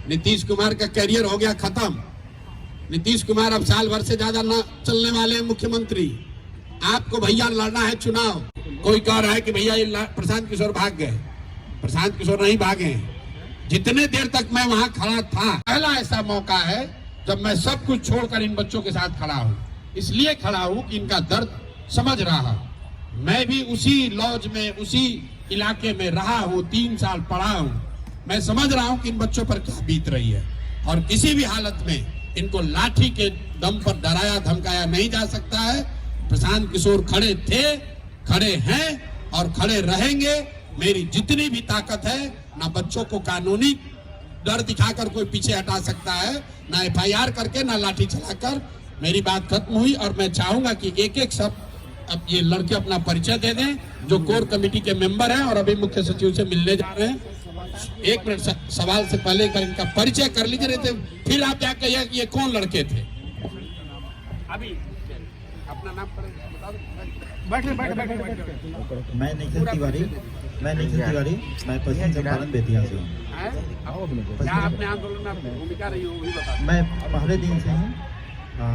नीतीश कुमार का करियर हो गया खत्म। नीतीश कुमार अब साल भर से ज्यादा न चलने वाले हैं मुख्यमंत्री। आपको भैया लड़ना है चुनाव। कोई कह रहा है कि भैया ये प्रशांत किशोर भाग गए। प्रशांत किशोर नहीं भागे। जितने देर तक मैं वहां खड़ा था, पहला ऐसा मौका है जब मैं सब कुछ छोड़कर इन बच्चों के साथ खड़ा हूं। इसलिए खड़ा हूं कि इनका दर्द समझ रहा हूं। मैं भी उसी लॉज में, उसी इलाके में रहा हूं, 3 साल पढ़ा हूं। मैं समझ रहा हूं कि इन बच्चों पर क्या बीत रही है और किसी भी हालत में इनको लाठी के दम पर डराया धमकाया नहीं जा सकता है। प्रशांत किशोर खड़े थे, खड़े हैं और खड़े रहेंगे। मेरी जितनी भी ताकत है, ना बच्चों को कानूनी डर दिखाकर कोई पीछे हटा सकता है, ना एफआईआर करके, ना लाठी चलाकर। मेरी बात खत्म हुई और मैं चाहूंगा कि एक एक सब अब ये लड़के अपना परिचय दे दें, जो कोर कमेटी के मेंबर हैं और अभी मुख्य सचिव से मिलने जा रहे हैं। 1 मिनट सवाल से पहले कर इनका परिचय कर लीजिए, रहते फिर आप क्या कहिए कि ये कौन लड़के थे। अभी अपना नाम बैठे। मैं निखिल तिवारी, मैं पश्चिम चंपारण बेतिया से हूँ। आपने आंदोलन में भूमिका रही हो, मैं पहले दिन से हूँ।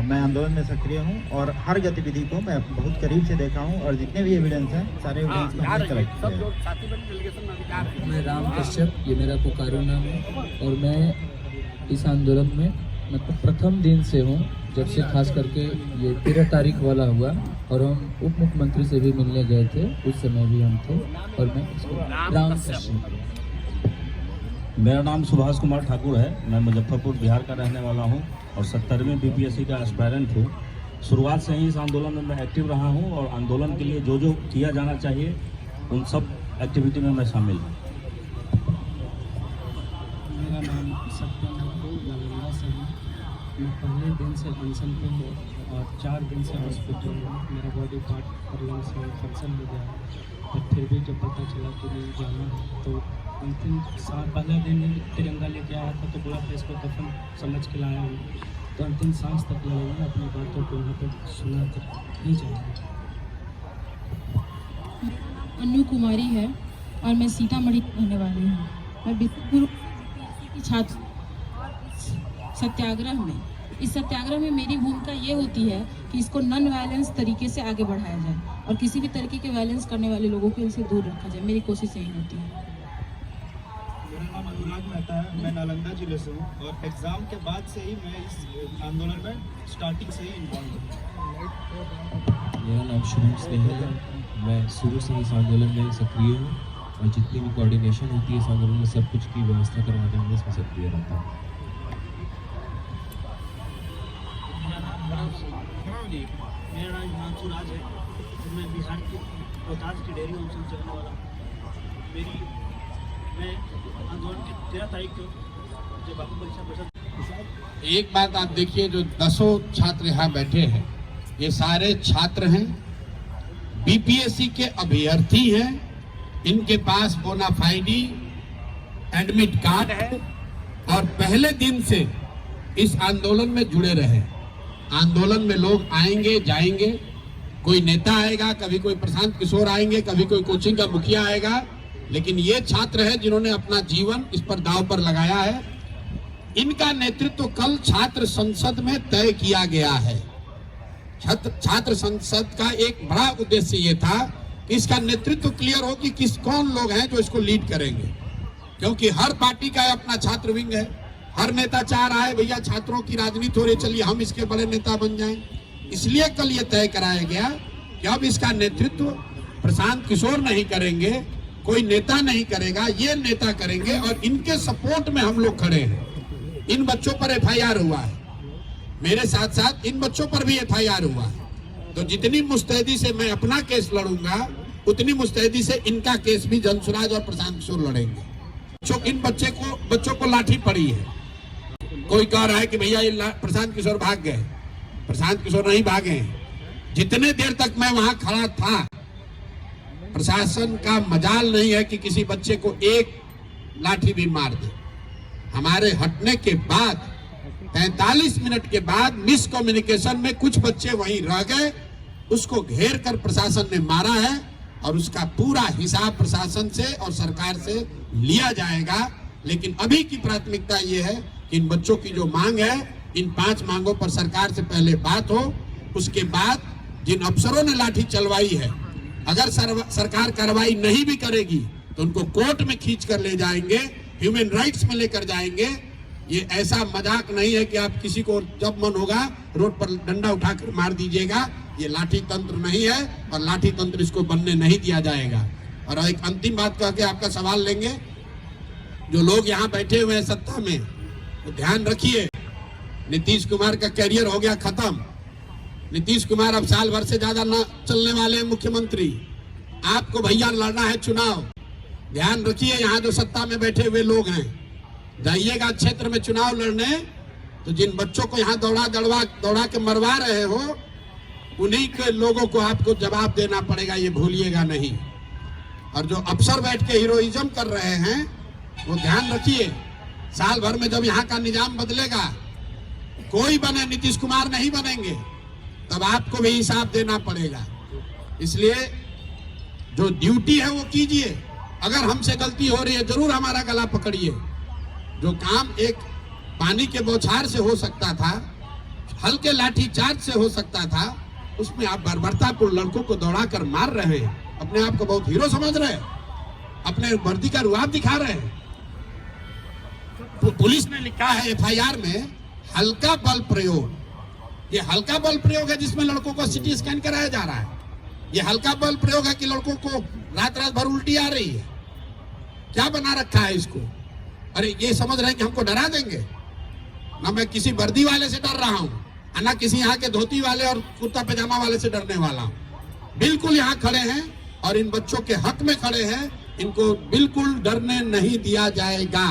मैं आंदोलन में सक्रिय हूँ और हर गतिविधि को मैं बहुत करीब से देखा हूँ और जितने भी एविडेंस हैं सारे एविडेंस को हमने कलेक्ट किया है। मैं राम कश्यप, ये मेरा पुकारू नाम है और मैं इस आंदोलन में मतलब प्रथम दिन से हूँ, जब से खास करके ये 13 तारीख वाला हुआ और हम उप मुख्यमंत्री से भी मिलने गए थे, उस समय भी हम थे। और मैं राम कश्यप। मेरा नाम सुभाष कुमार ठाकुर है। मैं मुजफ्फरपुर बिहार का रहने वाला हूं और 70वें बीपीएससी का एस्पायरेंट हूं। शुरुआत से ही इस आंदोलन में मैं एक्टिव रहा हूं और आंदोलन के लिए जो जो किया जाना चाहिए उन सब एक्टिविटी में मैं शामिल हूं। मेरा नाम सत्यम नालंदा से है। मैं पहले दिन से अनशन पे हूँ और 4 दिन से हॉस्पिटल में। मेरा बॉडी पार्ट और लंग्स में फंक्शन हो गया है, पर फिर भी जब पता चला कि नहीं जाना है तो अंतिम पहला दिन तिरंगा लेके आया था तो बोला था इसको दफन समझ के लाया हूँ, तो अंतिम सांस तक लगेगा। अपनी बातों को वहाँ पर सुना कर नहीं जाएगा। अनु कुमारी है और मैं सीतामढ़ी की रहने वाली हूँ। मैं बिस्कुर की छात्र सत्याग्रह में, इस सत्याग्रह में मेरी भूमिका ये होती है कि इसको नॉन वायलेंस तरीके से आगे बढ़ाया जाए और किसी भी तरीके के वायलेंस करने वाले लोगों को इनसे दूर रखा जाए। मेरी कोशिश यही होती है। मेरा नाम अनुराग मेहता है। मैं नालंदा जिले से हूँ और एग्ज़ाम के बाद से ही मैं इस आंदोलन में स्टार्टिंग से ही इन्वॉल्व हूँ। मेरा नाम शुभम स्नेहल है। मैं शुरू से इस आंदोलन में सक्रिय हूँ और जितनी भी कोऑर्डिनेशन होती है इस आंदोलन में सब कुछ की व्यवस्था करवाने में इसमें सक्रिय रहता हूँ। मेरा नाम हिमांशु राज है। मैं बिहार की रोहतास की डेयरी होम से चलने वाला हूँ। मैं आंदोलन की 13 तारीख को जब बापू परीक्षा परिषद। एक बात आप देखिए, जो 10 छात्र यहाँ बैठे हैं ये सारे छात्र हैं, बीपीएससी के अभ्यर्थी हैं। इनके पास बोनाफाइडी एडमिट कार्ड है और पहले दिन से इस आंदोलन में जुड़े रहे। आंदोलन में लोग आएंगे जाएंगे, कोई नेता आएगा, कभी कोई प्रशांत किशोर आएंगे, कभी कोई कोचिंग का मुखिया आएगा, लेकिन ये छात्र है जिन्होंने अपना जीवन इस पर दांव पर लगाया है। इनका नेतृत्व कल छात्र संसद में तय किया गया है। छात्र संसद का एक बड़ा उद्देश्य ये था कि इसका नेतृत्व क्लियर हो कि कौन लोग हैं जो इसको लीड करेंगे, क्योंकि हर पार्टी का अपना छात्र विंग है। हर नेता चाह रहा है भैया छात्रों की राजनीति हो रही, चलिए हम इसके बड़े नेता बन जाएं। इसलिए कल ये तय कराया गया कि अब इसका नेतृत्व प्रशांत किशोर नहीं करेंगे, कोई नेता नहीं करेगा, ये नेता करेंगे और इनके सपोर्ट में हम लोग खड़े हैं। इन बच्चों पर एफआईआर हुआ है, मेरे साथ साथ इन बच्चों पर भी एफआईआर हुआ है। तो जितनी मुस्तैदी से मैं अपना केस लड़ूंगा उतनी मुस्तैदी से इनका केस भी जनसुराज और प्रशांत किशोर लड़ेंगे। इन बच्चों को लाठी पड़ी है। कोई कह रहा है कि भैया ये प्रशांत किशोर भाग गए। प्रशांत किशोर नहीं भागे। जितने देर तक मैं वहां खड़ा था, प्रशासन का मजाल नहीं है कि किसी बच्चे को एक लाठी भी मार दे। हमारे हटने के बाद 45 मिनट के बाद मिस कम्युनिकेशन में कुछ बच्चे वहीं रह गए, उसको घेर कर प्रशासन ने मारा है और उसका पूरा हिसाब प्रशासन से और सरकार से लिया जाएगा। लेकिन अभी की प्राथमिकता ये है कि इन बच्चों की जो मांग है, इन 5 मांगों पर सरकार से पहले बात हो। उसके बाद जिन अफसरों ने लाठी चलवाई है, अगर सरकार कार्रवाई नहीं भी करेगी तो उनको कोर्ट में खींच कर ले जाएंगे, ह्यूमन राइट्स में लेकर जाएंगे। ये ऐसा मजाक नहीं है कि आप किसी को जब मन होगा रोड पर डंडा उठाकर मार दीजिएगा। ये लाठी तंत्र नहीं है और लाठी तंत्र इसको बनने नहीं दिया जाएगा। और एक अंतिम बात कह के आपका सवाल लेंगे, जो लोग यहाँ बैठे हुए हैं सत्ता में, तो ध्यान रखिए, नीतीश कुमार का कैरियर हो गया खत्म। नीतीश कुमार अब साल भर से ज्यादा न चलने वाले हैं मुख्यमंत्री। आपको भैया लड़ना है चुनाव। ध्यान रखिए, यहाँ जो सत्ता में बैठे हुए लोग हैं, जाइएगा क्षेत्र में चुनाव लड़ने, तो जिन बच्चों को यहाँ दौड़ा के मरवा रहे हो, उन्हीं के लोगों को आपको जवाब देना पड़ेगा, ये भूलिएगा नहीं। और जो अफसर बैठ के हीरोइज्म कर रहे हैं, वो ध्यान रखिए, साल भर में जब यहाँ का निजाम बदलेगा, कोई बने, नीतीश कुमार नहीं बनेंगे, तब आपको भी हिसाब देना पड़ेगा। इसलिए जो ड्यूटी है वो कीजिए। अगर हमसे गलती हो रही है, जरूर हमारा गला पकड़िए। जो काम एक पानी के बौछार से हो सकता था, हल्के लाठी चार्ज से हो सकता था, उसमें आप बर्बरतापूर्ण लड़कों को दौड़ाकर मार रहे हैं, अपने आप को बहुत हीरो समझ रहे हैं, अपने वर्दी का रुआब दिखा रहे हैं। तो पुलिस ने लिखा है FIR में हल्का बल प्रयोग। ये हल्का बल प्रयोग है जिसमें लड़कों को CT स्कैन कराया जा रहा है। ये हल्का बल प्रयोग है कि लड़कों को रात भर उल्टी आ रही है। क्या बना रखा है इसको? अरे ये समझ रहे हैं कि हमको डरा देंगे। ना मैं किसी वर्दी वाले से डर रहा हूँ, ना किसी यहाँ के धोती वाले और कुर्ता पैजामा वाले से डरने वाला हूँ। बिल्कुल यहाँ खड़े हैं और इन बच्चों के हक में खड़े हैं। इनको बिल्कुल डरने नहीं दिया जाएगा।